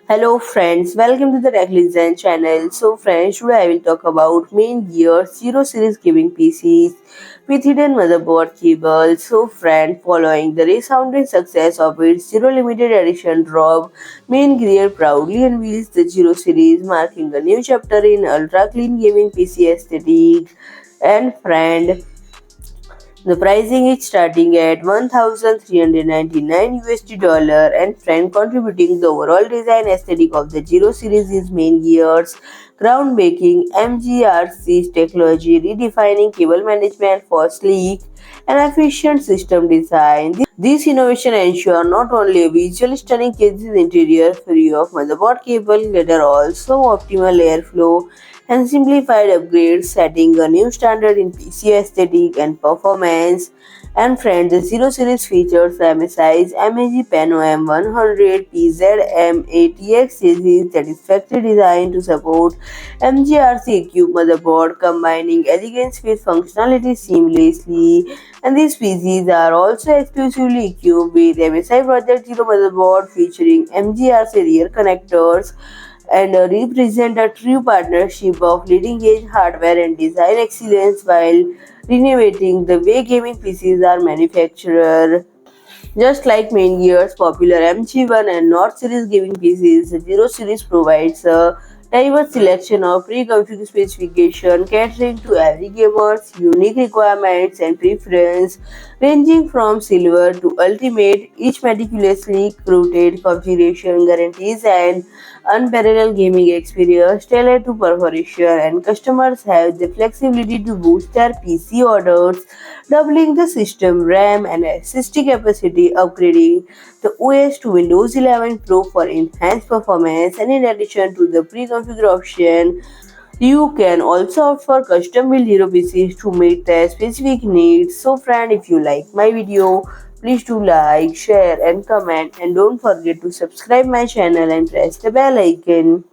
Hello friends, welcome to the Techlisten channel. So friends, today I will talk about MAINGEAR Zero series gaming PCs with hidden motherboard cable. So friend, following the resounding success of its Zero limited edition drop, MAINGEAR proudly unveils the Zero series, marking a new chapter in ultra clean gaming PC aesthetic. And friend, the pricing is starting at 1,399 USD dollar and friend contributing the overall design aesthetic of the Zero series is main gears, groundbreaking MGRC's technology, redefining cable management for sleek and efficient system design. This innovation ensure not only a visually stunning case's interior free of motherboard cable, but also optimal airflow and simplified upgrades, setting a new standard in PC aesthetic and performance. And friends, the Zero series features MSI's Pano M100 PZM ATX series that is factory designed to support MGRC equipped motherboard, combining elegance with functionality seamlessly. And these PCs are also exclusively equipped with MSI Project Zero motherboard featuring MGRC rear connectors and represent a true partnership of leading edge hardware and design excellence while renovating the way gaming PCs are manufactured. Just like main gears, popular MG1 and North series gaming PCs, the Zero series provides a diverse selection of pre-configured specifications catering to every gamer's unique requirements and preference, ranging from silver to ultimate. Each meticulously curated configuration guarantees an unparalleled gaming experience tailored to perforation, and customers have the flexibility to boost their PC orders, doubling the system RAM and SSD capacity, upgrading the OS to Windows 11 Pro for enhanced performance, and in addition to the pre-configured option, you can also opt for custom build hero PCs to meet their specific needs. So friend, if you like my video, please do like, share and comment, and don't forget to subscribe my channel and press the bell icon.